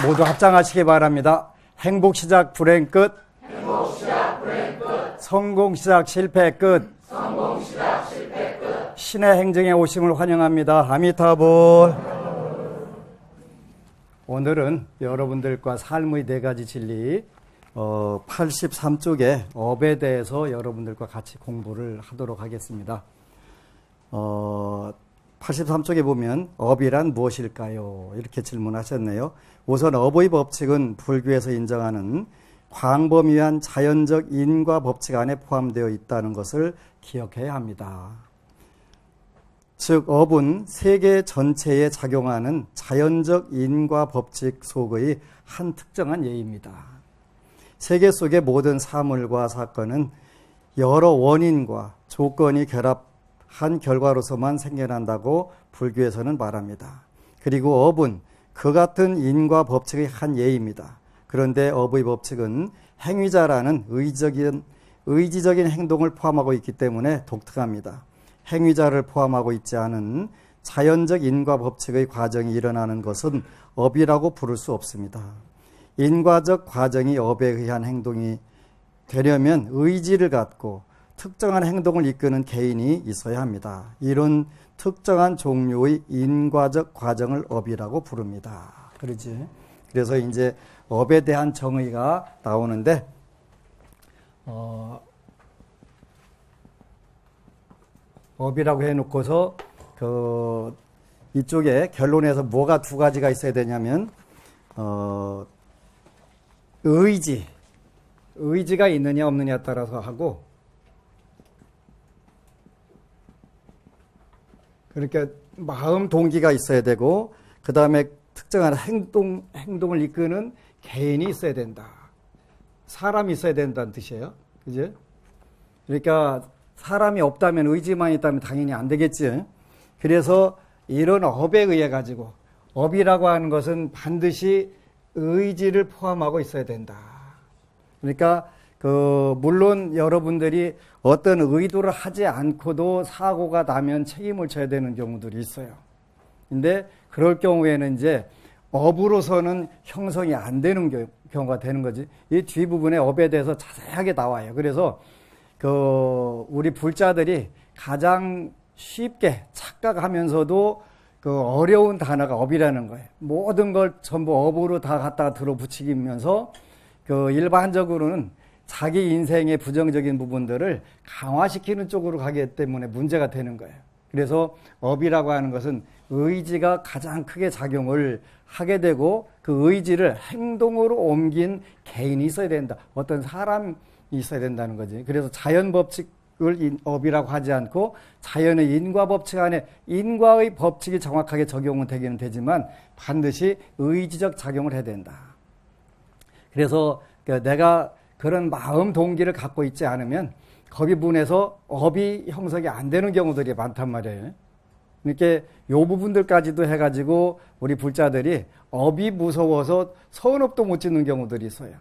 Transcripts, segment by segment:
모두 합장하시기 바랍니다. 행복 시작 불행 끝. 성공 시작 실패 끝. 신의 행정에 오심을 환영합니다. 아미타불. 오늘은 여러분들과 삶의 네 가지 진리 83쪽의 업에 대해서 여러분들과 같이 공부를 하도록 하겠습니다. 83쪽에 보면 업이란 무엇일까요? 이렇게 질문하셨네요. 우선 업의 법칙은 불교에서 인정하는 광범위한 자연적 인과 법칙 안에 포함되어 있다는 것을 기억해야 합니다. 즉 업은 세계 전체에 작용하는 자연적 인과 법칙 속의 한 특정한 예입니다. 세계 속의 모든 사물과 사건은 여러 원인과 조건이 결합한 결과로서만 생겨난다고 불교에서는 말합니다. 그리고 업은 그 같은 인과 법칙의 한 예입니다. 그런데 업의 법칙은 행위자라는 의지적인 행동을 포함하고 있기 때문에 독특합니다. 행위자를 포함하고 있지 않은 자연적 인과 법칙의 과정이 일어나는 것은 업이라고 부를 수 없습니다. 인과적 과정이 업에 의한 행동이 되려면 의지를 갖고 특정한 행동을 이끄는 개인이 있어야 합니다. 이런 특정한 종류의 인과적 과정을 업이라고 부릅니다. 그러지? 그래서 이제 업에 대한 정의가 나오는데, 업이라고 해놓고서 이쪽에 결론에서 뭐가 두 가지가 있어야 되냐면 의지가 있느냐 없느냐에 따라서 하고, 그러니까 마음 동기가 있어야 되고, 그 다음에 특정한 행동을 이끄는 개인이 있어야 된다. 사람이 있어야 된다는 뜻이에요. 그죠? 그러니까 사람이 없다면, 의지만 있다면 당연히 안 되겠지. 그래서 이런 업에 의해 가지고, 업이라고 하는 것은 반드시 의지를 포함하고 있어야 된다. 그러니까 물론 여러분들이 어떤 의도를 하지 않고도 사고가 나면 책임을 져야 되는 경우들이 있어요. 근데 그럴 경우에는 이제 업으로서는 형성이 안 되는 경우가 되는 거지. 이 뒷부분에 업에 대해서 자세하게 나와요. 그래서 우리 불자들이 가장 쉽게 착각하면서도 어려운 단어가 업이라는 거예요. 모든 걸 전부 업으로 다 갖다가 들어붙이면서 일반적으로는 자기 인생의 부정적인 부분들을 강화시키는 쪽으로 가기 때문에 문제가 되는 거예요. 그래서 업이라고 하는 것은 의지가 가장 크게 작용을 하게 되고, 그 의지를 행동으로 옮긴 개인이 있어야 된다. 어떤 사람이 있어야 된다는 거지. 그래서 자연 법칙을 업이라고 하지 않고, 자연의 인과 법칙 안에 인과의 법칙이 정확하게 적용은 되기는 되지만 반드시 의지적 작용을 해야 된다. 그래서 내가 그런 마음 동기를 갖고 있지 않으면 거기 부분에서 업이 형성이 안 되는 경우들이 많단 말이에요. 이렇게 요 부분들까지도 해가지고 우리 불자들이 업이 무서워서 서운업도 못 짓는 경우들이 있어요.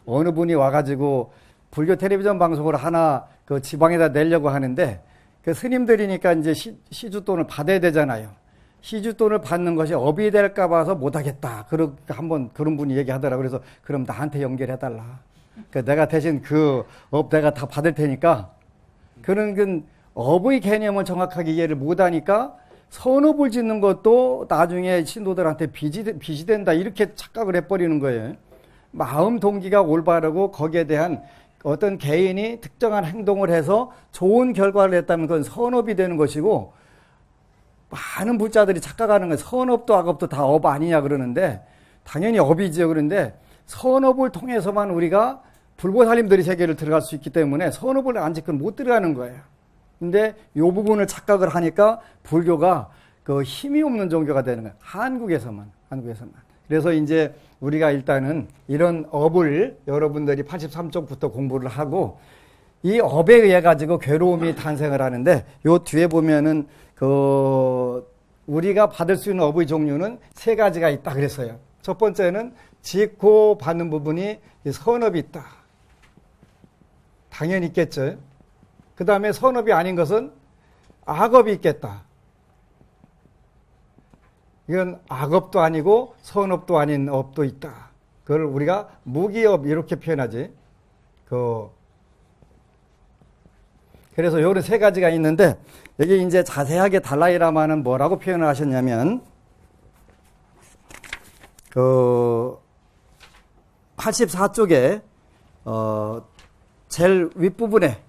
어느 분이 와가지고 불교 텔레비전 방송을 하나 지방에다 내려고 하는데, 스님들이니까 이제 시주돈을 받아야 되잖아요. 시주돈을 받는 것이 업이 될까 봐서 못하겠다. 한번 그런 분이 얘기하더라고요. 그래서 그럼 나한테 연결해달라. 내가 대신 업 내가 다 받을 테니까. 그런 업의 개념을 정확하게 이해를 못하니까 선업을 짓는 것도 나중에 신도들한테 빚이 된다. 이렇게 착각을 해버리는 거예요. 마음 동기가 올바르고 거기에 대한 어떤 개인이 특정한 행동을 해서 좋은 결과를 냈다면 그건 선업이 되는 것이고, 많은 불자들이 착각하는 건 선업도 악업도 다 업 아니냐 그러는데, 당연히 업이지요. 그런데 선업을 통해서만 우리가 불보살님들이 세계를 들어갈 수 있기 때문에 선업을 안 지키면 못 들어가는 거예요. 근데 이 부분을 착각을 하니까 불교가 힘이 없는 종교가 되는 거예요. 한국에서만. 그래서 이제 우리가 일단은 이런 업을 여러분들이 83쪽부터 공부를 하고, 이 업에 의해 가지고 괴로움이 탄생을 하는데, 요 뒤에 보면은 우리가 받을 수 있는 업의 종류는 세 가지가 있다 그랬어요. 첫 번째는 짓고 받는 부분이 선업이 있다. 당연히 있겠죠. 그 다음에 선업이 아닌 것은 악업이 있겠다. 이건 악업도 아니고 선업도 아닌 업도 있다. 그걸 우리가 무기업 이렇게 표현하지. 그래서 요런 세 가지가 있는데 여기 이제 자세하게 달라이라마는 뭐라고 표현을 하셨냐면 84쪽에 제일 윗부분에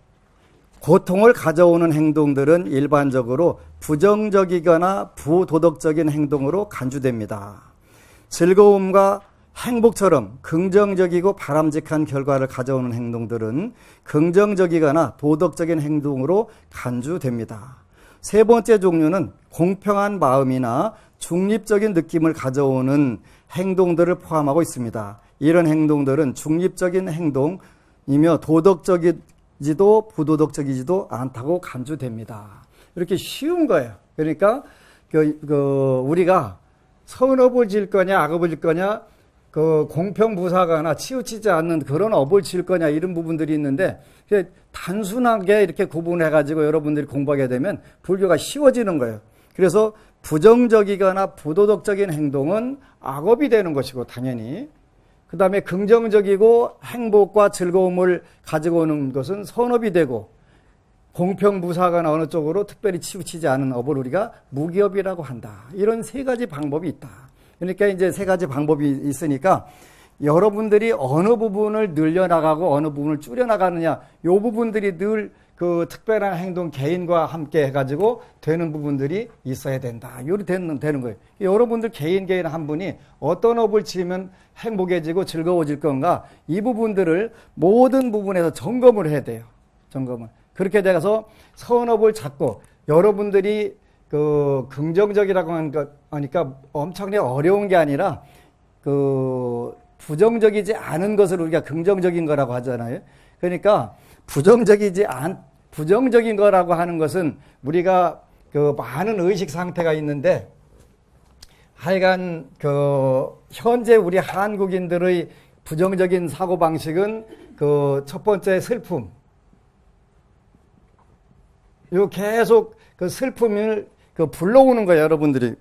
고통을 가져오는 행동들은 일반적으로 부정적이거나 부도덕적인 행동으로 간주됩니다. 즐거움과 행복처럼 긍정적이고 바람직한 결과를 가져오는 행동들은 긍정적이거나 도덕적인 행동으로 간주됩니다. 세 번째 종류는 공평한 마음이나 중립적인 느낌을 가져오는 행동들을 포함하고 있습니다. 이런 행동들은 중립적인 행동이며 도덕적이지도 부도덕적이지도 않다고 간주됩니다. 이렇게 쉬운 거예요. 그러니까 우리가 선업을 질 거냐 악업을 질 거냐 공평무사거나 치우치지 않는 그런 업을 질 거냐 이런 부분들이 있는데 단순하게 이렇게 구분해가지고 여러분들이 공부하게 되면 불교가 쉬워지는 거예요. 그래서 부정적이거나 부도덕적인 행동은 악업이 되는 것이고 당연히 그 다음에 긍정적이고 행복과 즐거움을 가지고 오는 것은 선업이 되고 공평무사거나 어느 쪽으로 특별히 치우치지 않은 업을 우리가 무기업이라고 한다. 이런 세 가지 방법이 있다. 그러니까 이제 세 가지 방법이 있으니까 여러분들이 어느 부분을 늘려나가고 어느 부분을 줄여나가느냐 이 부분들이 늘 그 특별한 행동 개인과 함께 해가지고 되는 부분들이 있어야 된다. 이렇게 되는 거예요. 여러분들 개인 한 분이 어떤 업을 지으면 행복해지고 즐거워질 건가 이 부분들을 모든 부분에서 점검을 해야 돼요. 점검을. 그렇게 돼서 선업을 찾고 여러분들이 긍정적이라고 하니까 엄청나게 어려운 게 아니라 부정적이지 않은 것을 우리가 긍정적인 거라고 하잖아요. 그러니까 부정적인 거라고 하는 것은 우리가 많은 의식 상태가 있는데 하여간 현재 우리 한국인들의 부정적인 사고방식은 첫 번째 슬픔. 계속 슬픔을 불러오는 거예요, 여러분들이.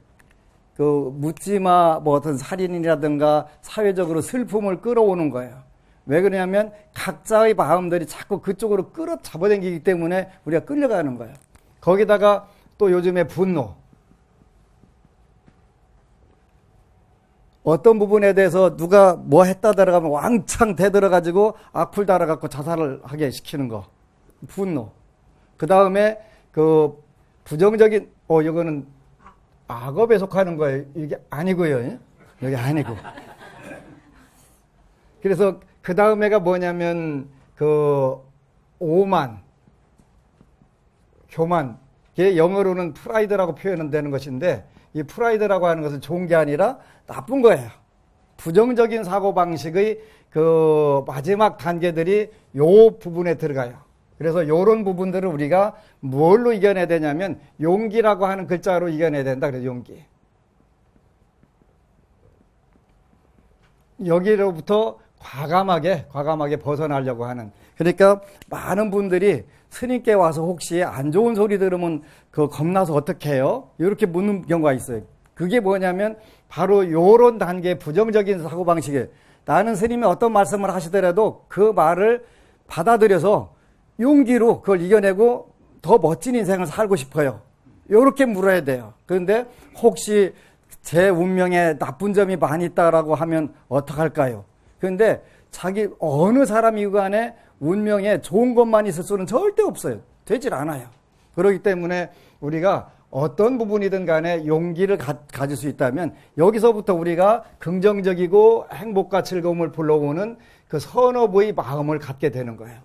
묻지마, 어떤 살인이라든가 사회적으로 슬픔을 끌어오는 거예요. 왜 그러냐면 각자의 마음들이 자꾸 그쪽으로 잡아당기기 때문에 우리가 끌려가는 거예요. 거기다가 또 요즘에 분노. 어떤 부분에 대해서 누가 뭐 했다 들어가면 왕창 대들어가지고 악플 달아갖고 자살을 하게 시키는 거. 분노. 그 다음에 부정적인, 이거는 악업에 속하는 거예요. 이게 아니고요. 여기 아니고. 그래서 그 다음에가 뭐냐면, 오만, 교만. 이게 영어로는 프라이드라고 표현은 되는 것인데, 이 프라이드라고 하는 것은 좋은 게 아니라 나쁜 거예요. 부정적인 사고방식의 마지막 단계들이 요 부분에 들어가요. 그래서 요런 부분들을 우리가 뭘로 이겨내야 되냐면, 용기라고 하는 글자로 이겨내야 된다. 그래서 용기. 여기로부터 과감하게 벗어나려고 하는. 그러니까 많은 분들이 스님께 와서 혹시 안 좋은 소리 들으면 겁나서 어떻게 해요? 이렇게 묻는 경우가 있어요. 그게 뭐냐면 바로 요런 단계의 부정적인 사고방식이에요. 나는 스님이 어떤 말씀을 하시더라도 그 말을 받아들여서 용기로 그걸 이겨내고 더 멋진 인생을 살고 싶어요. 이렇게 물어야 돼요. 그런데 혹시 제 운명에 나쁜 점이 많이 있다라고 하면 어떡할까요? 그런데 어느 사람이 간에 운명에 좋은 것만 있을 수는 절대 없어요. 되질 않아요. 그렇기 때문에 우리가 어떤 부분이든 간에 용기를 가질 수 있다면 여기서부터 우리가 긍정적이고 행복과 즐거움을 불러오는 그 선업의 마음을 갖게 되는 거예요.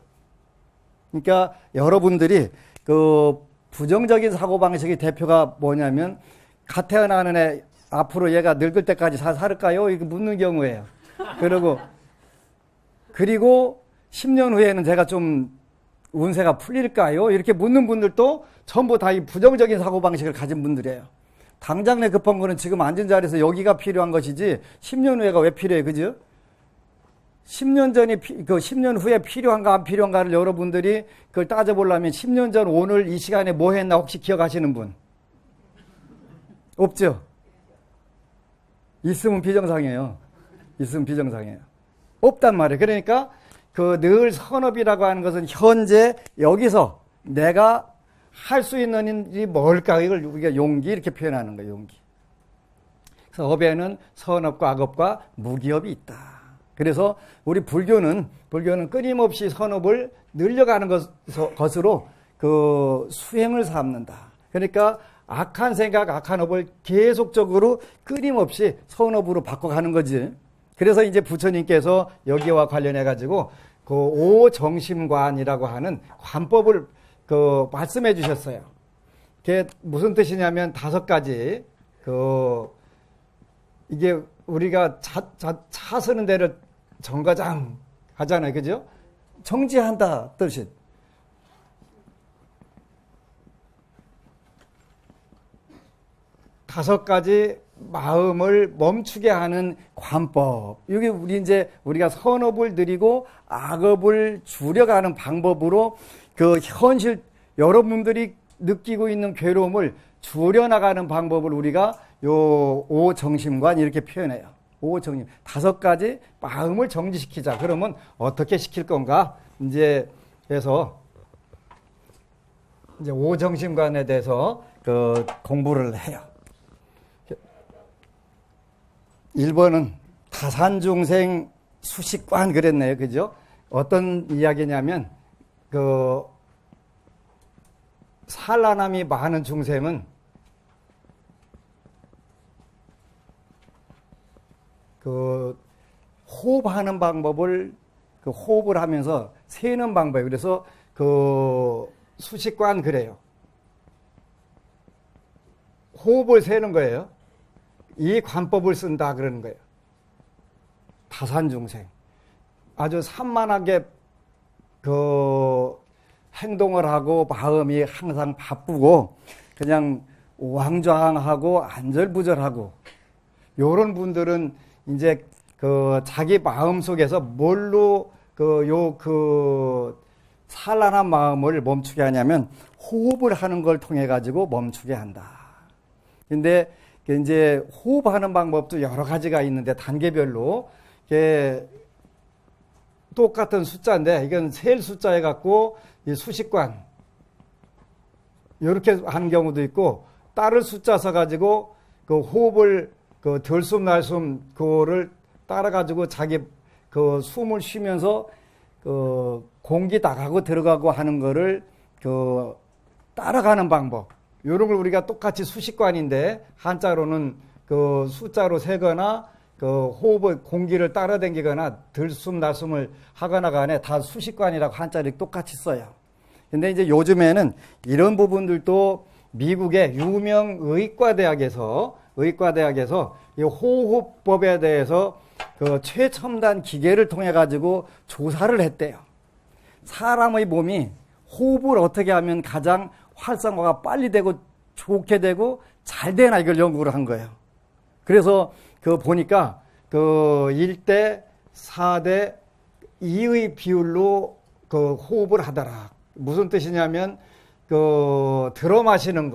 그러니까 여러분들이 부정적인 사고방식의 대표가 뭐냐면 갓 태어나는 애 앞으로 얘가 늙을 때까지 살을까요? 이렇게 묻는 경우예요. 그리고 10년 후에는 제가 좀 운세가 풀릴까요? 이렇게 묻는 분들도 전부 다 이 부정적인 사고방식을 가진 분들이에요. 당장 내 급한 거는 지금 앉은 자리에서 여기가 필요한 것이지 10년 후에가 왜 필요해, 그죠? 10년 전이 10년 후에 필요한가 안 필요한가를 여러분들이 그걸 따져보려면 10년 전 오늘 이 시간에 뭐 했나 혹시 기억하시는 분? 없죠? 있으면 비정상이에요. 있으면 비정상이에요. 없단 말이에요. 그러니까 그 늘 선업이라고 하는 것은 현재 여기서 내가 할 수 있는 일이 뭘까? 이걸 우리가 용기 이렇게 표현하는 거예요. 용기. 그래서 업에는 선업과 악업과 무기업이 있다. 그래서 우리 불교는 끊임없이 선업을 늘려가는 것으로 그 수행을 삼는다. 그러니까 악한 생각, 악한 업을 계속적으로 끊임없이 선업으로 바꿔가는 거지. 그래서 이제 부처님께서 여기와 관련해 가지고 그 오정심관이라고 하는 관법을 그 말씀해 주셨어요. 그게 무슨 뜻이냐면 5가지 이게 우리가 차 쓰는 데를 정거장 하잖아요. 그죠? 정지한다 뜻이. 다섯 가지 마음을 멈추게 하는 관법. 이게 우리가 선업을 들이고 악업을 줄여가는 방법으로 그 현실 여러분들이 느끼고 있는 괴로움을 줄여나가는 방법을 우리가 요 오정심관 이렇게 표현해요. 오정심. 5가지 마음을 정지시키자. 그러면 어떻게 시킬 건가? 이제 그래서 이제 오정심관에 대해서 그 공부를 해요. 1번은 다산중생 수식관 그랬네요. 그죠? 어떤 이야기냐면 그 산란함이 많은 중생은 그 호흡하는 방법을 그 호흡을 하면서 세는 방법. 그래서 그 수식관 그래요. 호흡을 세는 거예요. 이 관법을 쓴다 그러는 거예요. 다산중생. 아주 산만하게 그 행동을 하고 마음이 항상 바쁘고 그냥 우왕좌왕하고 안절부절하고 요런 분들은 이제 그 자기 마음 속에서 뭘로 산란한 마음을 멈추게 하냐면 호흡을 하는 걸 통해 가지고 멈추게 한다. 근데 이제 호흡하는 방법도 여러 가지가 있는데 단계별로 이게 똑같은 숫자인데 이건 셀 숫자에 갖고 이 수식관 이렇게 하는 경우도 있고 따를 숫자 써 가지고 그 호흡을 그 들숨 날숨 그거를 따라 가지고 자기 그 숨을 쉬면서 그 공기 나가고 들어가고 하는 거를 그 따라가는 방법. 이런 걸 우리가 똑같이 수식관인데 한자로는 그 숫자로 세거나 그 호흡을 공기를 따라다니거나 들숨 날숨을 하거나 간에 다 수식관이라고 한자를 똑같이 써요. 근데 이제 요즘에는 이런 부분들도 미국의 유명 의과대학에서 이 호흡법에 대해서 그 최첨단 기계를 통해 가지고 조사를 했대요. 사람의 몸이 호흡을 어떻게 하면 가장 활성화가 빨리 되고 좋게 되고 잘 되나 이걸 연구를 한 거예요. 그래서 그 보니까 그 1대 4대 2의 비율로 그 호흡을 하더라. 무슨 뜻이냐면 그 들어 마시는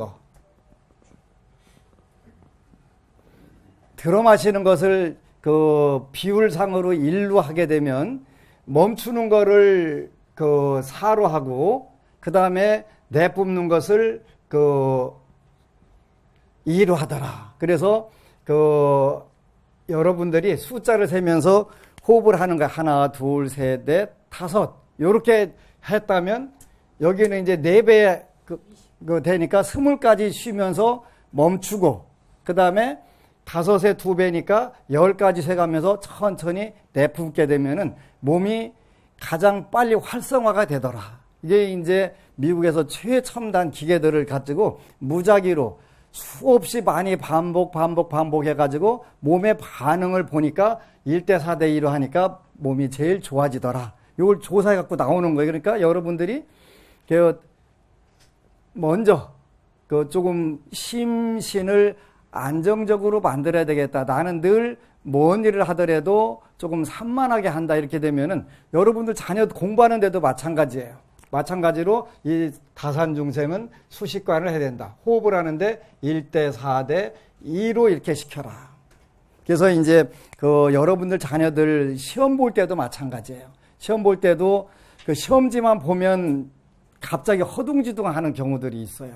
것을 그 비율상으로 1로 하게 되면 멈추는 거를 그 4로 하고 그 다음에 내뿜는 것을 그 2로 하더라. 그래서 그 여러분들이 숫자를 세면서 호흡을 하는 거 하나, 둘, 셋, 넷, 다섯 이렇게 했다면 여기는 이제 4배 그 되니까 20까지 쉬면서 멈추고 그 다음에 5에 2배니까 10까지 세가면서 천천히 내뿜게 되면은 몸이 가장 빨리 활성화가 되더라. 이게 이제 미국에서 최첨단 기계들을 가지고 무작위로 수없이 많이 반복해가지고 몸의 반응을 보니까 1대 4대 2로 하니까 몸이 제일 좋아지더라. 이걸 조사해갖고 나오는 거예요. 그러니까 여러분들이 먼저 그 조금 심신을 안정적으로 만들어야 되겠다. 나는 늘 뭔 일을 하더라도 조금 산만하게 한다. 이렇게 되면은 여러분들 자녀 공부하는데도 마찬가지예요. 마찬가지로 이 다산중생은 수식관을 해야 된다. 호흡을 하는데 1대 4대 2로 이렇게 시켜라. 그래서 이제 그 여러분들 자녀들 시험 볼 때도 마찬가지예요. 시험 볼 때도 그 시험지만 보면 갑자기 허둥지둥 하는 경우들이 있어요.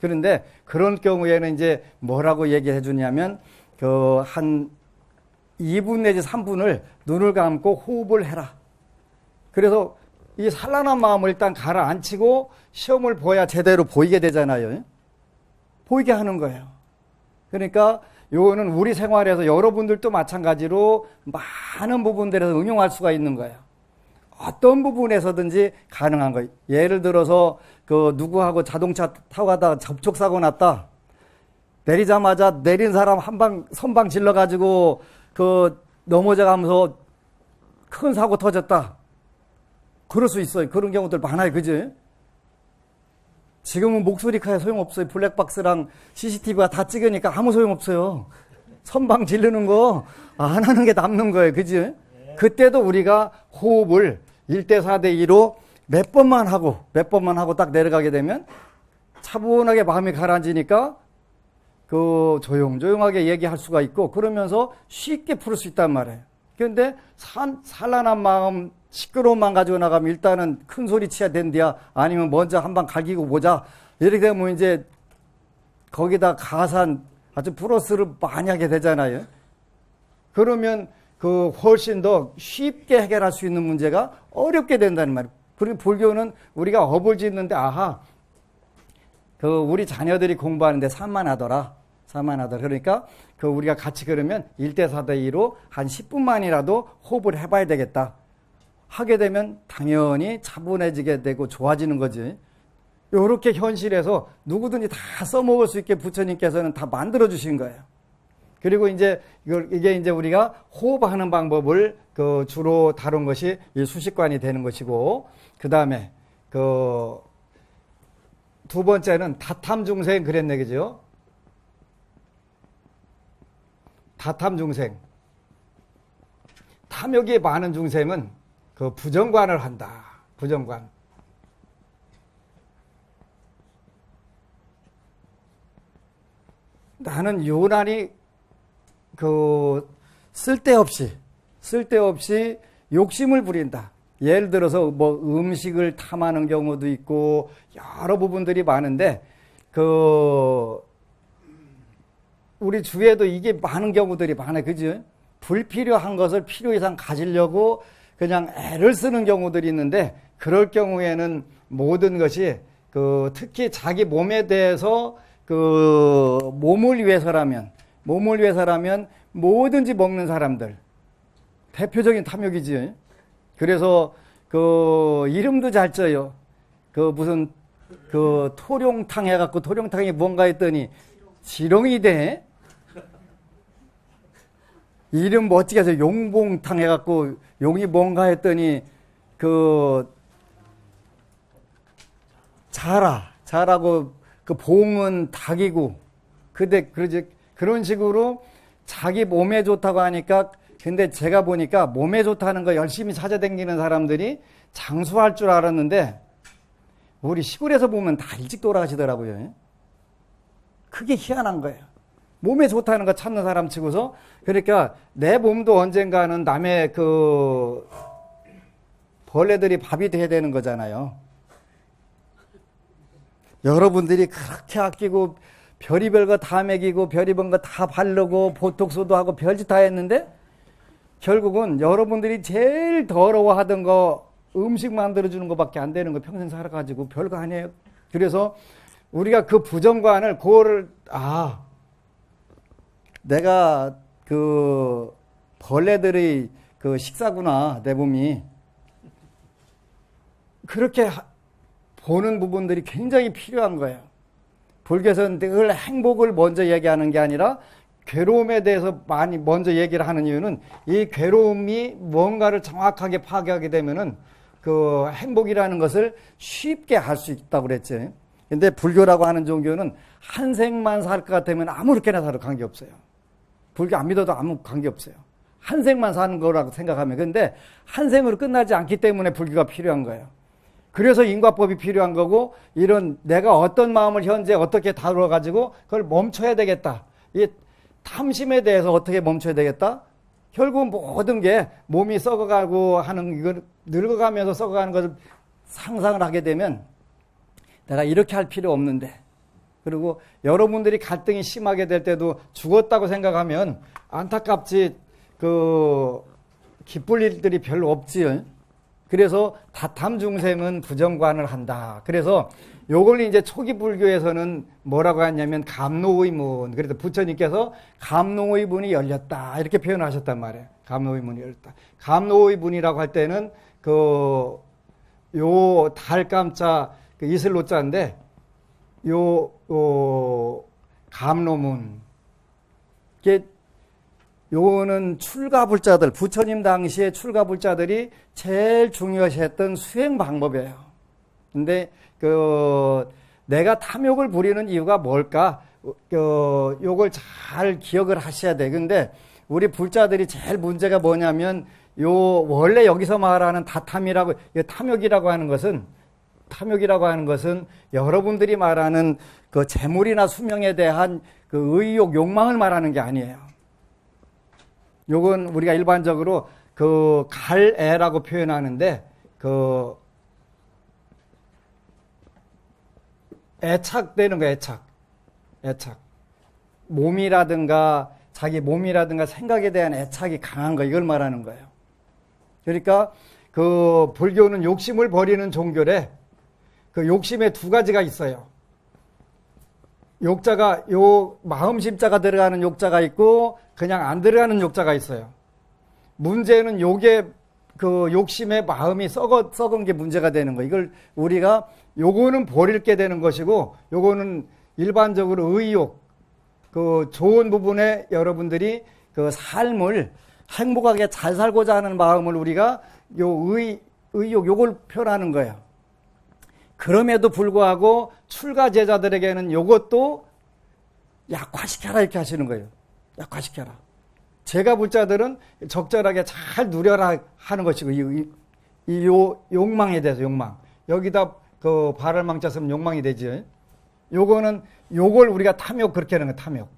그런데 그런 경우에는 이제 뭐라고 얘기해 주냐면 그 한 2분 내지 3분을 눈을 감고 호흡을 해라. 그래서 이 산란한 마음을 일단 가라앉히고 시험을 보야 제대로 보이게 되잖아요. 보이게 하는 거예요. 그러니까 요거는 우리 생활에서 여러분들도 마찬가지로 많은 부분들에서 응용할 수가 있는 거예요. 어떤 부분에서든지 가능한 거예요. 예를 들어서 그 누구하고 자동차 타고 가다가 접촉사고 났다. 내리자마자 내린 사람 선방 질러가지고 그 넘어져 가면서 큰 사고 터졌다. 그럴 수 있어요. 그런 경우들 많아요. 그지? 지금은 목소리카에 소용없어요. 블랙박스랑 CCTV가 다 찍으니까 아무 소용없어요. 선방 지르는 거 안 하는 게 남는 거예요. 그지? 그때도 우리가 호흡을 1대 4대 2로 몇 번만 하고 딱 내려가게 되면 차분하게 마음이 가라앉으니까 그 조용조용하게 얘기할 수가 있고 그러면서 쉽게 풀 수 있단 말이에요. 그런데 산란한 마음, 시끄러운 마음 가지고 나가면 일단은 큰 소리 치야 된디야 아니면 먼저 한방 갈기고 보자. 이렇게 되면 이제 거기다 가산 아주 플러스를 많이 하게 되잖아요. 그러면 그 훨씬 더 쉽게 해결할 수 있는 문제가 어렵게 된다는 말이에요. 그리고 불교는 우리가 업을 짓는데 아하 그 우리 자녀들이 공부하는데 산만하더라. 그러니까 그 우리가 같이 그러면 1대 4대 2로 한 10분만이라도 호흡을 해봐야 되겠다. 하게 되면 당연히 차분해지게 되고 좋아지는 거지. 이렇게 현실에서 누구든지 다 써먹을 수 있게 부처님께서는 다 만들어 주신 거예요. 그리고 이제 이게 이제 우리가 호흡하는 방법을 그 주로 다룬 것이 이 수식관이 되는 것이고, 그 다음에 그 두 번째는 다탐중생 그랬네, 그죠? 다탐중생. 탐욕이 많은 중생은 그 부정관을 한다. 부정관. 나는 유난히 그 쓸데없이 욕심을 부린다. 예를 들어서 뭐 음식을 탐하는 경우도 있고 여러 부분들이 많은데 그 우리 주위에도 이게 많은 경우들이 많아요. 그죠? 불필요한 것을 필요 이상 가지려고 그냥 애를 쓰는 경우들이 있는데, 그럴 경우에는 모든 것이 그 특히 자기 몸에 대해서 그 몸을 위해서라면 뭐든지 먹는 사람들 대표적인 탐욕이지. 그래서 그 이름도 잘 쪄요. 그 무슨 그 토룡탕 해갖고 토룡탕이 뭔가 했더니 지렁이 돼. 이름 멋지게 해서 용봉탕 해갖고 용이 뭔가 했더니 그 자라고 그 봉은 닭이고, 근데 그런 식으로 자기 몸에 좋다고 하니까, 근데 제가 보니까 몸에 좋다는 거 열심히 찾아다니는 사람들이 장수할 줄 알았는데 우리 시골에서 보면 다 일찍 돌아가시더라고요. 그게 희한한 거예요. 몸에 좋다는 거 찾는 사람 치고서, 그러니까 내 몸도 언젠가는 남의 그 벌레들이 밥이 돼야 되는 거잖아요. 여러분들이 그렇게 아끼고 별의별 거 다 먹이고 별의별 거 다 바르고 보톡스도 하고 별짓 다 했는데 결국은 여러분들이 제일 더러워하던 거 음식 만들어주는 것밖에 안 되는 거 평생 살아가지고 별거 아니에요. 그래서 우리가 그 부정관을 내가 그 벌레들의 그 식사구나, 내 몸이. 그렇게 보는 부분들이 굉장히 필요한 거예요. 불교에서는 늘 행복을 먼저 얘기하는 게 아니라 괴로움에 대해서 많이 먼저 얘기를 하는 이유는, 이 괴로움이 뭔가를 정확하게 파악하게 되면은 그 행복이라는 것을 쉽게 할 수 있다고 그랬지. 근데 불교라고 하는 종교는 한 생만 살 것 같으면 아무렇게나 살아도 관계없어요. 불교 안 믿어도 아무 관계없어요. 한 생만 사는 거라고 생각하면. 근데 한 생으로 끝나지 않기 때문에 불교가 필요한 거예요. 그래서 인과법이 필요한 거고, 이런 내가 어떤 마음을 현재 어떻게 다뤄가지고 그걸 멈춰야 되겠다. 이 탐심에 대해서 어떻게 멈춰야 되겠다? 결국 모든 게 몸이 썩어가고 하는, 이걸 늙어가면서 썩어가는 것을 상상을 하게 되면 내가 이렇게 할 필요 없는데, 그리고 여러분들이 갈등이 심하게 될 때도 죽었다고 생각하면 안타깝지, 기쁠 일들이 별로 없지. 그래서 다탐 중생은 부정관을 한다. 그래서 요걸 이제 초기 불교에서는 뭐라고 하냐면 감노의 문. 그래서 부처님께서 감노의 문이 열렸다. 이렇게 표현하셨단 말이에요. 감노의 문이 열렸다. 감노의 문이라고 할 때는 요 달감자, 이슬로자인데, 감노문. 이게 요거는 출가불자들, 부처님 당시에 출가불자들이 제일 중요시했던 수행 방법이에요. 근데 내가 탐욕을 부리는 이유가 뭘까? 요걸 잘 기억을 하셔야 돼. 근데 우리 불자들이 제일 문제가 뭐냐면 원래 여기서 말하는 다탐이라고, 탐욕이라고 하는 것은 여러분들이 말하는 재물이나 수명에 대한 의욕, 욕망을 말하는 게 아니에요. 요건 우리가 일반적으로 갈애라고 표현하는데, 애착되는 거, 애착. 몸이라든가, 자기 몸이라든가 생각에 대한 애착이 강한 거, 이걸 말하는 거예요. 그러니까, 불교는 욕심을 버리는 종교래. 욕심에 두 가지가 있어요. 욕자가, 마음심자가 들어가는 욕자가 있고, 그냥 안 들어가는 욕자가 있어요. 문제는 욕심에 마음이 썩은 게 문제가 되는 거예요. 이걸 우리가, 요거는 버릴 게 되는 것이고, 요거는 일반적으로 의욕, 좋은 부분에 여러분들이 삶을 행복하게 잘 살고자 하는 마음을 우리가 의욕, 요걸 표현하는 거예요. 그럼에도 불구하고 출가 제자들에게는 요것도 약화시켜라, 이렇게 하시는 거예요. 약화시켜라. 제가 불자들은 적절하게 잘 누려라 하는 것이고, 욕망에 대해서, 욕망. 여기다 발을 망쳐 쓰면 욕망이 되지. 요걸 우리가 탐욕, 그렇게 하는 거예요, 탐욕.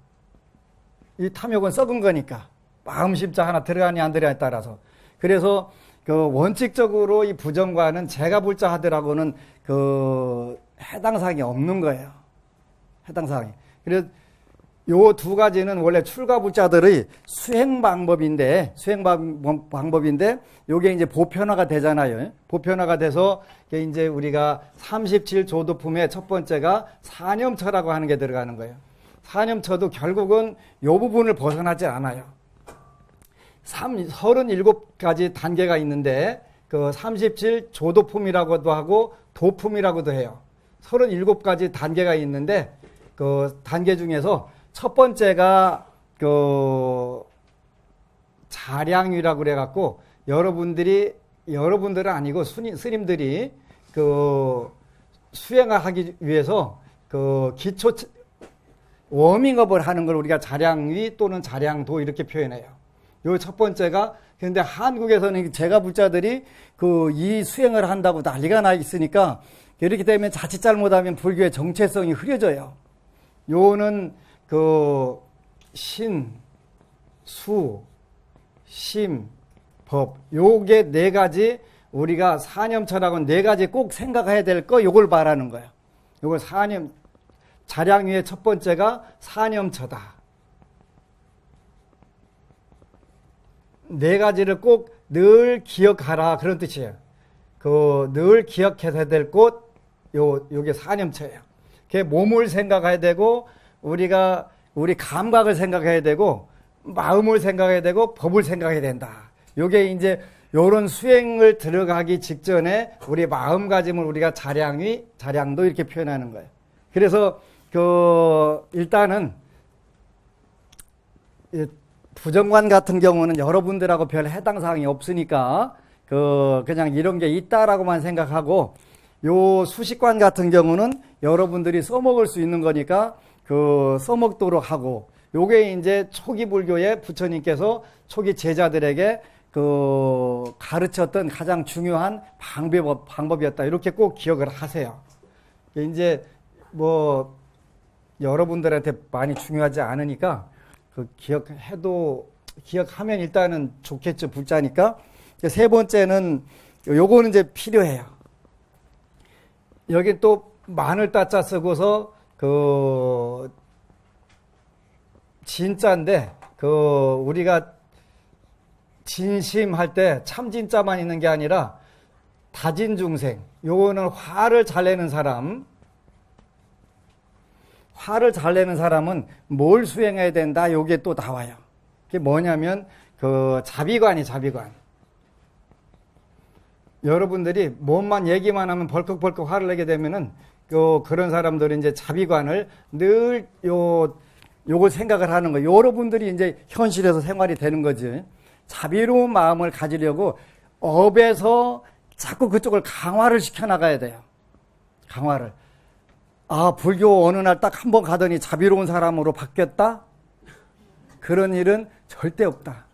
이 탐욕은 썩은 거니까. 마음심자 하나 들어가니 안 들어가냐에 따라서. 그래서 원칙적으로 이 부정과는 제가 불자 하더라고는 해당 사항이 없는 거예요. 해당 사항이. 그래서 요 두 가지는 원래 출가불자들의 수행 방법인데, 요게 이제 보편화가 되잖아요. 보편화가 돼서, 이제 우리가 37조도품의 첫 번째가 사념처라고 하는 게 들어가는 거예요. 사념처도 결국은 요 부분을 벗어나지 않아요. 37가지 단계가 있는데, 37조도품이라고도 하고, 도품이라고도 해요. 37가지 단계가 있는데, 단계 중에서 첫 번째가 자량위라고 그래갖고 여러분들은 아니고 스님들이 수행을 하기 위해서 기초 워밍업을 하는 걸 우리가 자량위 또는 자량도 이렇게 표현해요. 요 첫 번째가, 근데 한국에서는 제가 불자들이 이 수행을 한다고 난리가 나 있으니까 이렇게 되면 자칫 잘못하면 불교의 정체성이 흐려져요. 요는 신, 수, 심, 법, 요게 네 가지, 우리가 사념처라고 네 가지 꼭 생각해야 될 거, 요걸 말하는 거예요. 요걸 자량위의 첫 번째가 사념처다. 네 가지를 꼭 늘 기억하라, 그런 뜻이에요. 늘 기억해야 될 곳, 요게 사념처예요. 그게 몸을 생각해야 되고, 우리 감각을 생각해야 되고, 마음을 생각해야 되고, 법을 생각해야 된다. 요게 이제 요런 수행을 들어가기 직전에 우리 마음가짐을 우리가 자량도 이렇게 표현하는 거예요. 그래서 일단은 부정관 같은 경우는 여러분들하고 별 해당 사항이 없으니까 그냥 이런 게 있다라고만 생각하고, 요 수식관 같은 경우는 여러분들이 써먹을 수 있는 거니까 써먹도록 하고, 요게 이제 초기 불교의 부처님께서 초기 제자들에게 가르쳤던 가장 중요한 방법이었다. 이렇게 꼭 기억을 하세요. 이제 여러분들한테 많이 중요하지 않으니까 기억하면 일단은 좋겠죠. 불자니까. 세 번째는 요거는 이제 필요해요. 여기 또 마늘 따자 쓰고서 진짜인데 우리가 진심할 때 참진짜만 있는 게 아니라 다진중생. 요거는 화를 잘 내는 사람. 화를 잘 내는 사람은 뭘 수행해야 된다. 요게 또 나와요. 그게 뭐냐면 자비관이 자비관. 여러분들이 뭔만 얘기만 하면 벌컥벌컥 화를 내게 되면은 그런 사람들은 이제 자비관을 늘 요걸 생각을 하는 거예요. 여러분들이 이제 현실에서 생활이 되는 거지. 자비로운 마음을 가지려고 업에서 자꾸 그쪽을 강화를 시켜나가야 돼요. 강화를. 불교 어느 날 딱 한 번 가더니 자비로운 사람으로 바뀌었다? 그런 일은 절대 없다.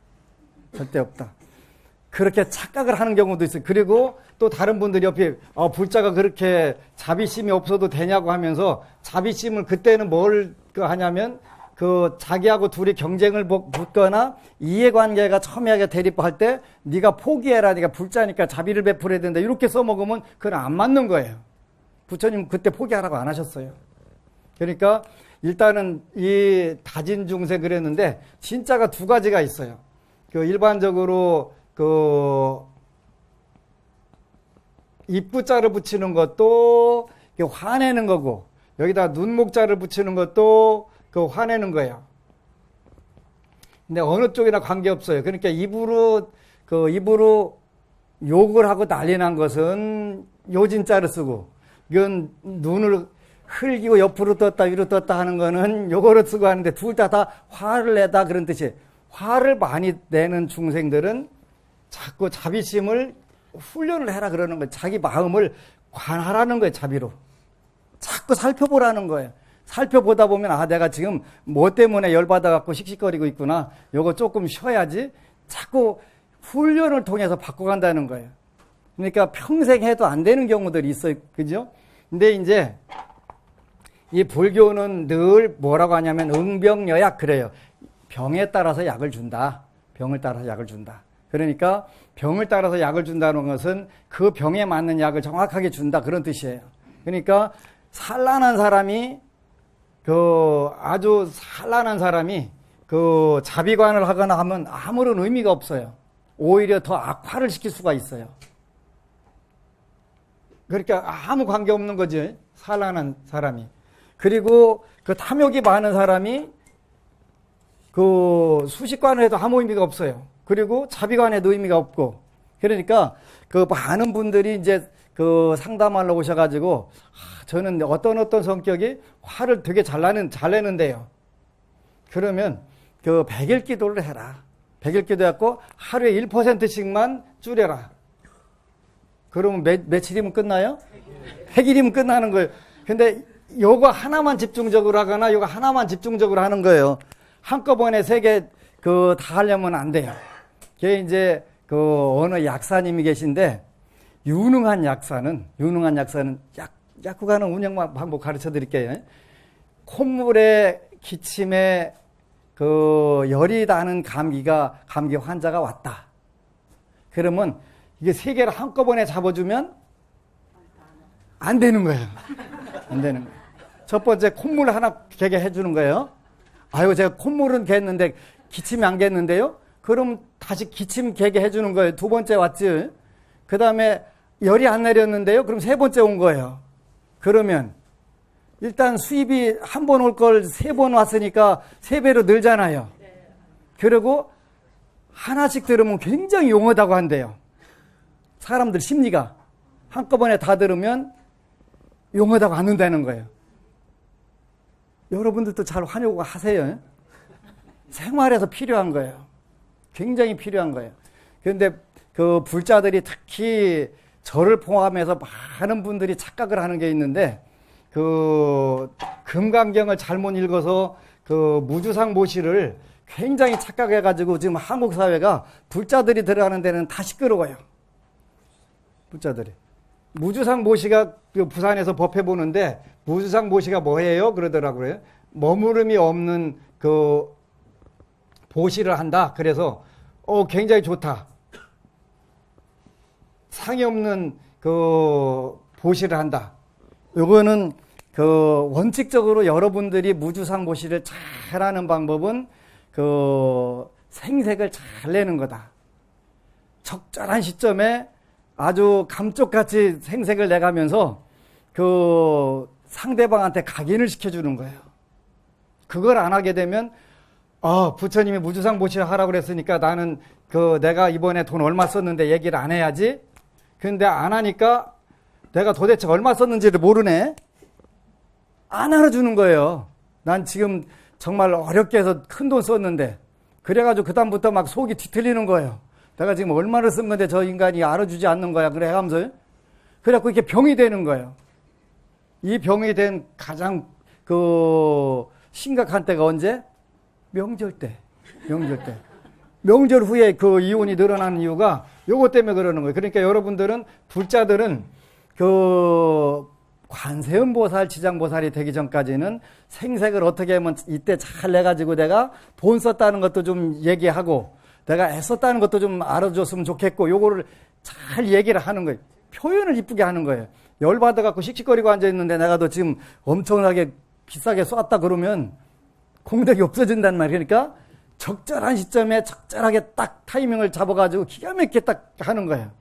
절대 없다. 그렇게 착각을 하는 경우도 있어요. 그리고 또 다른 분들이 옆에 불자가 그렇게 자비심이 없어도 되냐고 하면서 자비심을 그때는 뭘 하냐면 자기하고 둘이 경쟁을 붙거나 이해관계가 첨예하게 대립할 때 네가 포기해라. 네가 불자니까 자비를 베풀어야 된다. 이렇게 써먹으면 그건 안 맞는 거예요. 부처님 그때 포기하라고 안 하셨어요. 그러니까 일단은 이 다진중생 그랬는데 진짜가 두 가지가 있어요. 일반적으로 입부자를 붙이는 것도 화내는 거고 여기다 눈목자를 붙이는 것도 화내는 거예요. 근데 어느 쪽이나 관계없어요. 그러니까 입으로 욕을 하고 난리 난 것은 요진자를 쓰고 이건 눈을 흘기고 옆으로 떴다 위로 떴다 하는 거는 요거를 쓰고 하는데 둘 다 화를 내다 그런 뜻이에요. 화를 많이 내는 중생들은 자꾸 자비심을 훈련을 해라 그러는 거예요. 자기 마음을 관하라는 거예요. 자비로. 자꾸 살펴보라는 거예요. 살펴보다 보면 내가 지금 뭐 때문에 열받아갖고 씩씩거리고 있구나. 요거 조금 쉬어야지. 자꾸 훈련을 통해서 바꿔간다는 거예요. 그러니까 평생 해도 안 되는 경우들이 있어요. 그죠? 근데 이제 이 불교는 늘 뭐라고 하냐면 응병여약 그래요. 병에 따라서 약을 준다. 병을 따라서 약을 준다. 그러니까 병을 따라서 약을 준다는 것은 그 병에 맞는 약을 정확하게 준다. 그런 뜻이에요. 그러니까 산란한 사람이 아주 산란한 사람이 자비관을 하거나 하면 아무런 의미가 없어요. 오히려 더 악화를 시킬 수가 있어요. 그러니까 아무 관계 없는 거지. 산란한 사람이. 그리고 탐욕이 많은 사람이 수식관을 해도 아무 의미가 없어요. 그리고 자비관에도 의미가 없고. 그러니까 많은 분들이 이제 상담하러 오셔가지고 저는 어떤 성격이 화를 되게 잘 내는데요. 그러면 100일 기도를 해라. 100일 기도해갖고 하루에 1%씩만 줄여라. 그러면 며칠이면 끝나요? 100일이면 끝나는 거예요. 근데 요거 하나만 집중적으로 하거나 요거 하나만 집중적으로 하는 거예요. 한꺼번에 3개 다 하려면 안 돼요. 그게 이제 어느 약사님이 계신데 유능한 약사는 약국하는 운영 방법 가르쳐 드릴게요. 콧물에 기침에 열이 나는 감기 환자가 왔다. 그러면 이게 3개를 한꺼번에 잡아주면 안 되는 거예요. 안 되는 거예요. 첫 번째 콧물 하나 개게 해주는 거예요. 제가 콧물은 갰는데 기침이 안 갰는데요. 그럼 다시 기침 개게 해주는 거예요. 두 번째 왔지. 그 다음에 열이 안 내렸는데요. 그럼 세 번째 온 거예요. 그러면 일단 수입이 한 번 올 걸 3번 왔으니까 3배로 늘잖아요. 그리고 하나씩 들으면 굉장히 용하다고 한대요. 사람들 심리가 한꺼번에 다 들으면 용하다고 안 한다는 거예요. 여러분들도 잘 환영을 하세요. 생활에서 필요한 거예요. 굉장히 필요한 거예요. 그런데 불자들이 특히 저를 포함해서 많은 분들이 착각을 하는 게 있는데 금강경을 잘못 읽어서 무주상 모시를 굉장히 착각해가지고 지금 한국 사회가 불자들이 들어가는 데는 다 시끄러워요. 불자들이. 무주상 모시가 부산에서 법회 보는데 무주상 모시가 뭐예요? 그러더라고요. 머무름이 없는 보시를 한다. 그래서 굉장히 좋다. 상이 없는 그 보시를 한다. 요거는 그 원칙적으로 여러분들이 무주상 보시를 잘하는 방법은 그 생색을 잘 내는 거다. 적절한 시점에 아주 감쪽같이 생색을 내가면서 그 상대방한테 각인을 시켜주는 거예요. 그걸 안 하게 되면 부처님이 무주상 보시를 하라고 그랬으니까 나는 그 내가 이번에 돈 얼마 썼는데 얘기를 안 해야지. 근데 안 하니까 내가 도대체 얼마 썼는지를 모르네. 안 알아주는 거예요. 난 지금 정말 어렵게 해서 큰 돈 썼는데. 그래가지고 그다음부터 막 속이 뒤틀리는 거예요. 내가 지금 얼마를 쓴 건데 저 인간이 알아주지 않는 거야. 그래 하면서. 그래갖고 이렇게 병이 되는 거예요. 이 병이 된 가장 그 심각한 때가 언제? 명절 때. 명절 때. 명절 후에 그 이혼이 늘어나는 이유가 요것 때문에 그러는 거예요. 그러니까 여러분들은 불자들은 그 관세음보살, 지장보살이 되기 전까지는 생색을 어떻게 하면 이때 잘 내가지고 내가 돈 썼다는 것도 좀 얘기하고 내가 애썼다는 것도 좀 알아줬으면 좋겠고 요거를 잘 얘기를 하는 거예요. 표현을 이쁘게 하는 거예요. 열받아갖고 씩씩거리고 앉아있는데 내가 너 지금 엄청나게 비싸게 쐈다 그러면 공덕이 없어진단 말이에요. 그러니까 적절한 시점에 적절하게 딱 타이밍을 잡아가지고 기가 막히게 딱 하는 거예요.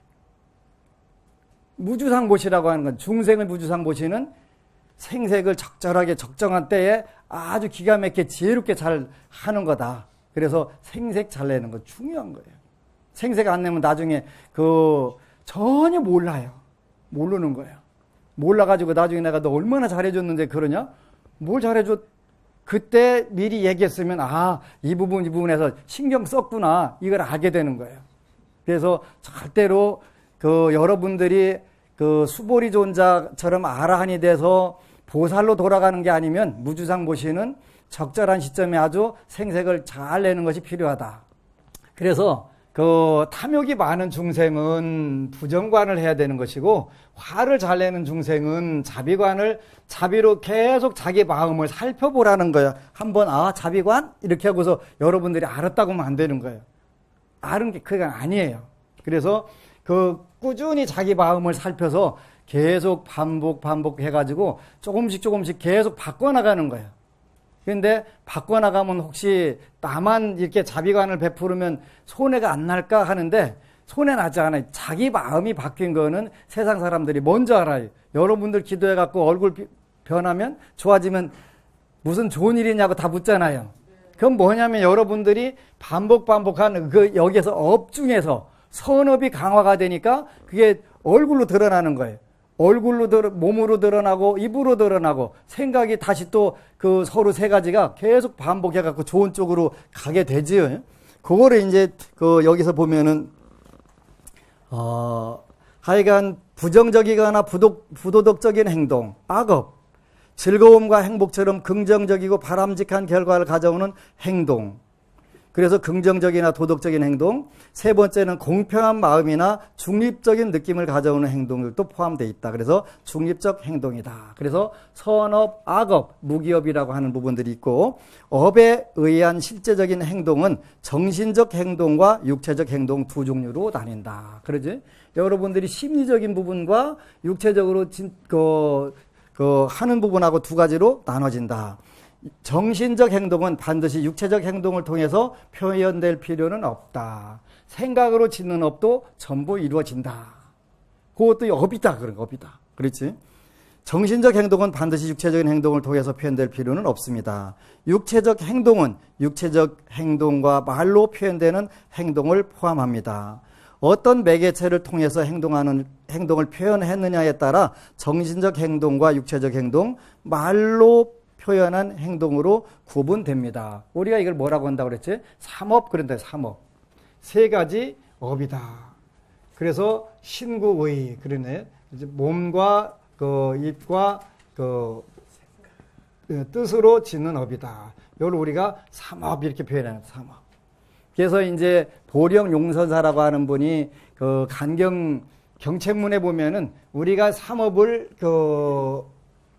무주상보시라고 하는 건 중생을 무주상보시는 생색을 적절하게 적정한 때에 아주 기가 막히게 지혜롭게 잘 하는 거다. 그래서 생색 잘 내는 거 중요한 거예요. 생색 안 내면 나중에 그 전혀 몰라요. 모르는 거예요. 몰라가지고 나중에 내가 너 얼마나 잘해줬는데 그러냐? 뭘 잘해줬? 그때 미리 얘기했으면 이 부분에서 신경 썼구나 이걸 알게 되는 거예요. 그래서 절대로 그 여러분들이 그 수보리 존자처럼 아라한이 돼서 보살로 돌아가는 게 아니면 무주상 보시는 적절한 시점에 아주 생색을 잘 내는 것이 필요하다. 그래서 그 탐욕이 많은 중생은 부정관을 해야 되는 것이고 화를 잘 내는 중생은 자비로 계속 자기 마음을 살펴보라는 거예요. 한번 자비관 이렇게 하고서 여러분들이 알았다고 하면 안 되는 거예요. 아는 게 그게 아니에요. 그래서 그 꾸준히 자기 마음을 살펴서 계속 반복해가지고 조금씩 계속 바꿔나가는 거예요. 근데 바꿔나가면 혹시 나만 이렇게 자비관을 베푸르면 손해가 안 날까 하는데 손해 나지 않아요. 자기 마음이 바뀐 거는 세상 사람들이 먼저 알아요. 여러분들 기도해갖고 얼굴 변하면 좋아지면 무슨 좋은 일이냐고 다 묻잖아요. 그건 뭐냐면 여러분들이 반복하는 그 여기에서 업 중에서 선업이 강화가 되니까 그게 얼굴로 드러나는 거예요. 몸으로 드러나고 입으로 드러나고 생각이 다시 또 그 서로 세 가지가 계속 반복해갖고 좋은 쪽으로 가게 되지요. 그거를 이제 그 여기서 보면은 하여간 부정적이거나 부도덕적인 행동, 악업, 즐거움과 행복처럼 긍정적이고 바람직한 결과를 가져오는 행동. 그래서 긍정적이나 도덕적인 행동, 세 번째는 공평한 마음이나 중립적인 느낌을 가져오는 행동들도 포함되어 있다. 그래서 중립적 행동이다. 그래서 선업, 악업, 무기업이라고 하는 부분들이 있고 업에 의한 실제적인 행동은 정신적 행동과 육체적 행동 두 종류로 나뉜다. 그러지? 여러분들이 심리적인 부분과 육체적으로 하는 부분하고 두 가지로 나눠진다. 정신적 행동은 반드시 육체적 행동을 통해서 표현될 필요는 없다. 생각으로 짓는 업도 전부 이루어진다. 그것도 업이다. 그런 거 업이다. 그렇지? 정신적 행동은 반드시 육체적인 행동을 통해서 표현될 필요는 없습니다. 육체적 행동은 육체적 행동과 말로 표현되는 행동을 포함합니다. 어떤 매개체를 통해서 행동을 표현했느냐에 따라 정신적 행동과 육체적 행동, 말로 표현한 행동으로 구분됩니다. 우리가 이걸 뭐라고 한다고 그랬지? 삼업, 그런데 삼업. 세 가지 업이다. 그래서 신구의, 그러네. 이제 몸과 입과 뜻으로 짓는 업이다. 이걸 우리가 삼업 이렇게 표현하는 삼업. 그래서 이제 보령 용선사라고 하는 분이 경책문에 보면은 우리가 삼업을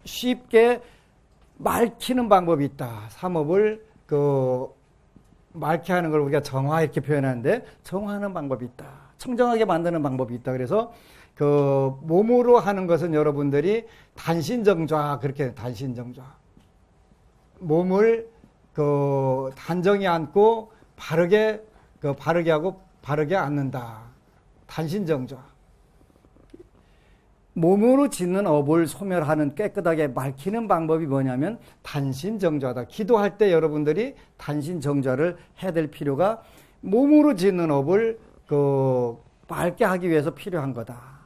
쉽게 말키는 방법이 있다. 삼업을 맑게 하는 걸 우리가 정화 이렇게 표현하는데 정화하는 방법이 있다. 청정하게 만드는 방법이 있다. 그래서 그 몸으로 하는 것은 여러분들이 단신정좌 그렇게 단신정좌. 몸을 그 단정히 앉고 바르게 하고 바르게 앉는다. 단신정좌. 몸으로 짓는 업을 소멸하는 깨끗하게 맑히는 방법이 뭐냐면 단신정좌다. 기도할 때 여러분들이 단신정좌를 해야 될 필요가 몸으로 짓는 업을 맑게 하기 위해서 필요한 거다.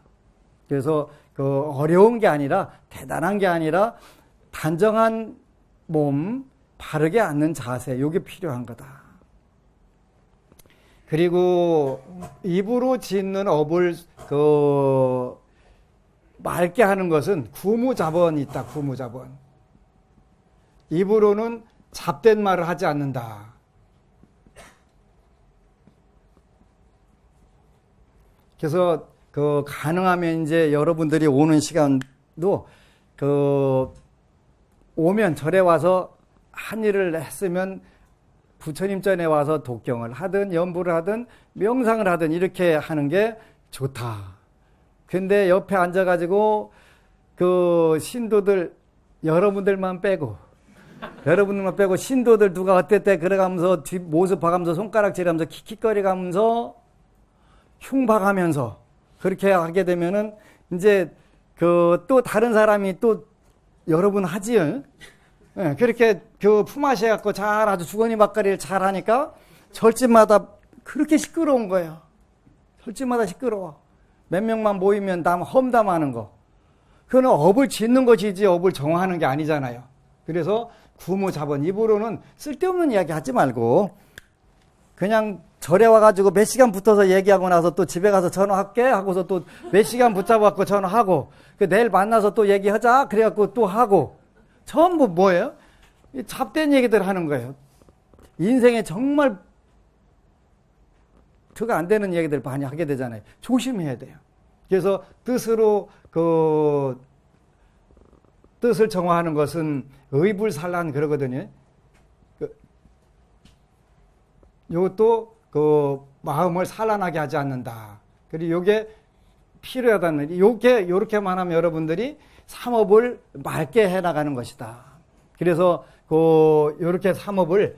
그래서 어려운 게 아니라 대단한 게 아니라 단정한 몸, 바르게 앉는 자세, 이게 필요한 거다. 그리고 입으로 짓는 업을 맑게 하는 것은 구무자번이 있다. 구무자번. 입으로는 잡된 말을 하지 않는다. 그래서 가능하면 이제 여러분들이 오는 시간도 오면 절에 와서 한 일을 했으면 부처님 전에 와서 독경을 하든 연부를 하든 명상을 하든 이렇게 하는 게 좋다. 근데 옆에 앉아가지고 신도들 여러분들만 빼고 신도들 누가 어땠대 그래가면서 뒷 모습 봐가면서 손가락질하면서 킥킥거리가면서 흉박하면서 그렇게 하게 되면은 이제 또 다른 사람이 또 여러분 하지요. 네, 그렇게 품앗이 해갖고 아주 주거니 막거리를 잘 하니까 절집마다 그렇게 시끄러운 거예요. 절집마다 시끄러워. 몇 명만 모이면 험담하는 거. 그거는 업을 짓는 것이지 업을 정화하는 게 아니잖아요. 그래서 구무자번 입으로는 쓸데없는 이야기 하지 말고 그냥 절에 와가지고 몇 시간 붙어서 얘기하고 나서 또 집에 가서 전화할게 하고서 또 몇 시간 붙잡아갖고 전화하고 내일 만나서 또 얘기하자 그래갖고 또 하고 전부 뭐예요? 잡된 얘기들 하는 거예요. 인생에 정말 그거 안 되는 얘기들 많이 하게 되잖아요. 조심해야 돼요. 그래서 뜻으로 뜻을 정화하는 것은 의불산란 그러거든요. 이것도 마음을 산란하게 하지 않는다. 그리고 이게 필요하다는 요렇게만 하면 여러분들이 삼업을 맑게 해나가는 것이다. 그래서 요렇게 삼업을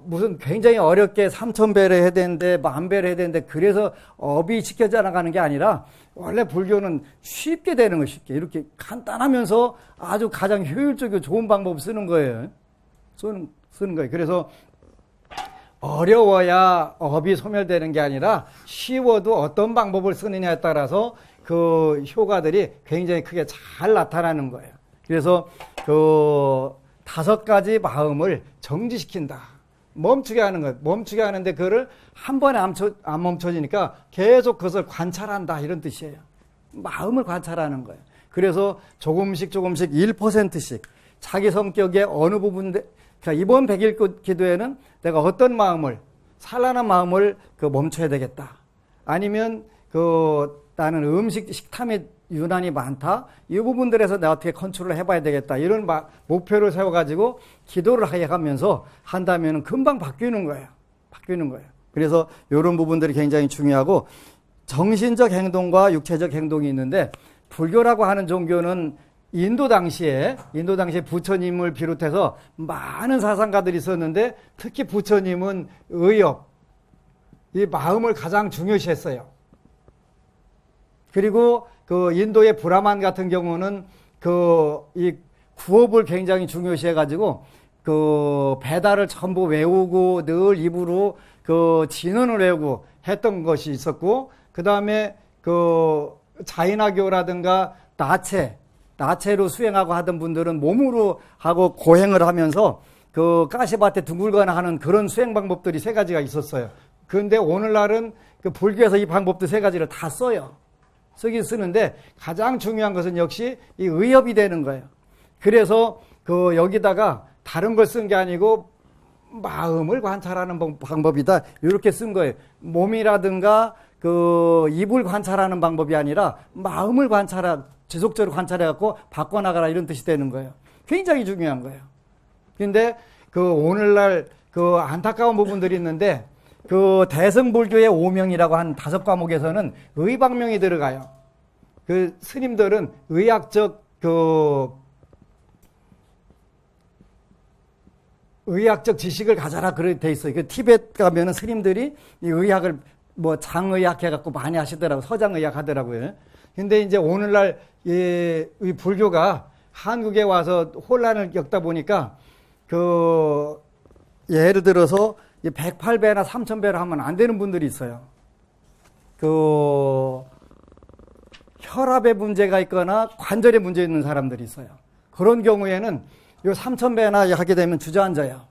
무슨 굉장히 어렵게 3000배를 해야 되는데 10,000배를 해야 되는데 그래서 업이 지켜져 나가는 게 아니라 원래 불교는 쉽게 되는 거 쉽게 이렇게 간단하면서 아주 가장 효율적이고 좋은 방법을 쓰는 거예요. 쓰는 거예요. 그래서 어려워야 업이 소멸되는 게 아니라 쉬워도 어떤 방법을 쓰느냐에 따라서 그 효과들이 굉장히 크게 잘 나타나는 거예요. 그래서 5가지 마음을 정지시킨다. 멈추게 하는 거예요. 멈추게 하는데 그거를 한 번에 안 멈춰지니까 계속 그것을 관찰한다. 이런 뜻이에요. 마음을 관찰하는 거예요. 그래서 조금씩 1%씩 자기 성격의 어느 부분인데 그러니까 이번 100일 기도에는 내가 어떤 마음을 산란한 마음을 멈춰야 되겠다. 아니면 나는 식탐이 유난히 많다. 이 부분들에서 내가 어떻게 컨트롤을 해봐야 되겠다. 이런 목표를 세워가지고 기도를 하면서 한다면 금방 바뀌는 거예요. 그래서 이런 부분들이 굉장히 중요하고 정신적 행동과 육체적 행동이 있는데 불교라고 하는 종교는 인도 당시에 부처님을 비롯해서 많은 사상가들이 있었는데 특히 부처님은 의업, 이 마음을 가장 중요시했어요. 그리고 인도의 브라만 같은 경우는 이 구업을 굉장히 중요시해가지고 배달을 전부 외우고 늘 입으로 진언을 외우고 했던 것이 있었고 그 다음에 자인화교라든가 나체로 수행하고 하던 분들은 몸으로 하고 고행을 하면서 가시밭에 둥글거나 하는 그런 수행 방법들이 3가지가 있었어요. 그런데 오늘날은 불교에서 이 방법도 3가지를 다 써요. 쓰는데 가장 중요한 것은 역시 이 의업이 되는 거예요. 그래서 여기다가 다른 걸 쓴 게 아니고 마음을 관찰하는 방법이다. 이렇게 쓴 거예요. 몸이라든가 입을 관찰하는 방법이 아니라 마음을 지속적으로 관찰해갖고 바꿔나가라 이런 뜻이 되는 거예요. 굉장히 중요한 거예요. 그런데 오늘날 그 안타까운 부분들이 있는데 그 대승불교의 오명이라고 한 5과목에서는 의박명이 들어가요. 그 스님들은 의학적 지식을 가져라 그렇게 돼 있어요. 그 티베트 가면은 스님들이 이 의학을 뭐 장의학 해갖고 많이 하시더라고요. 서장의학 하더라고요. 근데 이제 오늘날 이 불교가 한국에 와서 혼란을 겪다 보니까 예를 들어서 108배나 3000배로 하면 안 되는 분들이 있어요. 혈압에 문제가 있거나 관절에 문제 있는 사람들이 있어요. 그런 경우에는 요 3000배나 하게 되면 주저앉아요.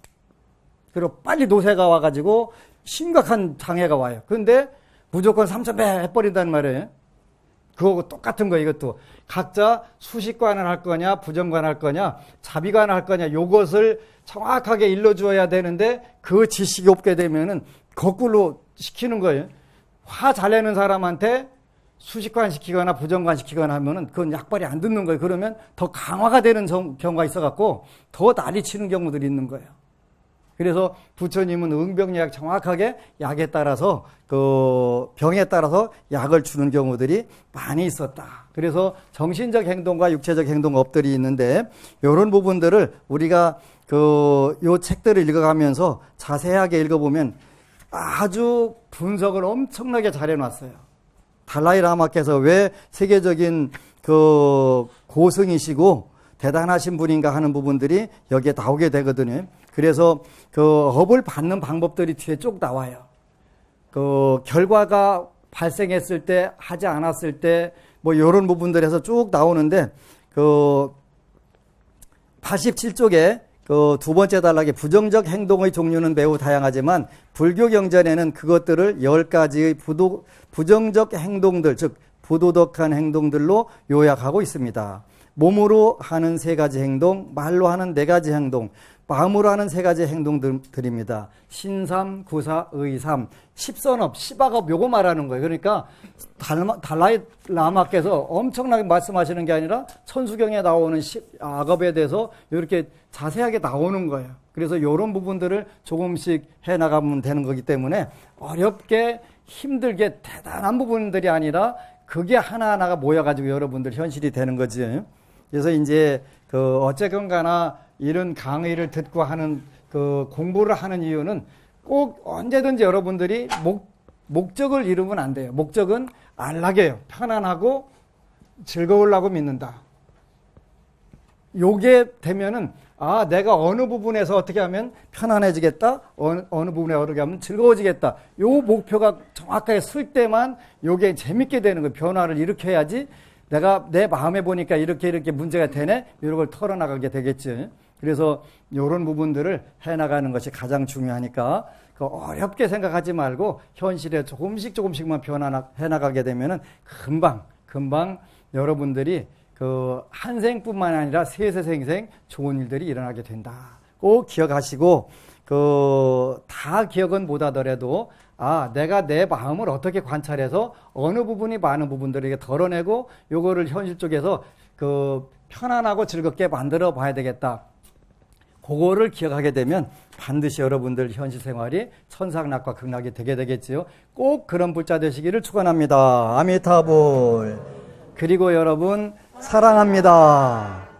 그리고 빨리 노쇠가 와가지고 심각한 장애가 와요. 그런데 무조건 3000배 해버린다는 말이에요. 그거하고 똑같은 거 이것도. 각자 수식관을 할 거냐, 부정관 할 거냐, 자비관을 할 거냐, 요것을 정확하게 일러주어야 되는데 그 지식이 없게 되면은 거꾸로 시키는 거예요. 화 잘 내는 사람한테 수식관 시키거나 부정관 시키거나 하면은 그건 약발이 안 듣는 거예요. 그러면 더 강화가 되는 경우가 있어갖고 더 난리 치는 경우들이 있는 거예요. 그래서 부처님은 응병약 정확하게 약에 따라서 병에 따라서 약을 주는 경우들이 많이 있었다. 그래서 정신적 행동과 육체적 행동업들이 있는데 이런 부분들을 우리가 요 책들을 읽어가면서 자세하게 읽어보면 아주 분석을 엄청나게 잘 해놨어요. 달라이 라마께서 왜 세계적인 고승이시고 대단하신 분인가 하는 부분들이 여기에 나오게 되거든요. 그래서 업을 받는 방법들이 뒤에 쭉 나와요. 결과가 발생했을 때, 하지 않았을 때, 뭐, 요런 부분들에서 쭉 나오는데, 87쪽에 두 번째 단락에 부정적 행동의 종류는 매우 다양하지만, 불교 경전에는 그것들을 10가지의 부정적 행동들, 즉, 부도덕한 행동들로 요약하고 있습니다. 몸으로 하는 3가지 행동, 말로 하는 4가지 행동, 마음으로 하는 3가지 행동들입니다. 신삼, 구사, 의삼, 십선업, 십악업 요거 말하는 거예요. 그러니까 달라이 라마께서 엄청나게 말씀하시는 게 아니라 천수경에 나오는 악업에 대해서 이렇게 자세하게 나오는 거예요. 그래서 이런 부분들을 조금씩 해나가면 되는 거기 때문에 어렵게 힘들게 대단한 부분들이 아니라 그게 하나하나가 모여가지고 여러분들 현실이 되는 거지. 그래서 이제 어쨌건 가나 이런 강의를 듣고 하는 공부를 하는 이유는 꼭 언제든지 여러분들이 목적을 이루면 안 돼요. 목적은 안락해요. 편안하고 즐거우려고 믿는다. 요게 되면은 내가 어느 부분에서 어떻게 하면 편안해지겠다. 어느 부분에 어떻게 하면 즐거워지겠다. 요 목표가 정확하게 쓸 때만 요게 재밌게 되는 거예요. 변화를 일으켜야지 내가 내 마음에 보니까 이렇게 문제가 되네. 이런 걸 털어나가게 되겠지. 그래서 이런 부분들을 해나가는 것이 가장 중요하니까 어렵게 생각하지 말고 현실에 조금씩만 해나가게 되면은 금방 여러분들이 한 생뿐만 아니라 세세생생 좋은 일들이 일어나게 된다. 꼭 기억하시고 다 기억은 못하더라도 내가 내 마음을 어떻게 관찰해서 어느 부분이 많은 부분들에게 덜어내고 요거를 현실 쪽에서 편안하고 즐겁게 만들어 봐야 되겠다. 그거를 기억하게 되면 반드시 여러분들 현실 생활이 천상락과 극락이 되게 되겠지요. 꼭 그런 불자 되시기를 축원합니다. 아미타불. 그리고 여러분 사랑합니다.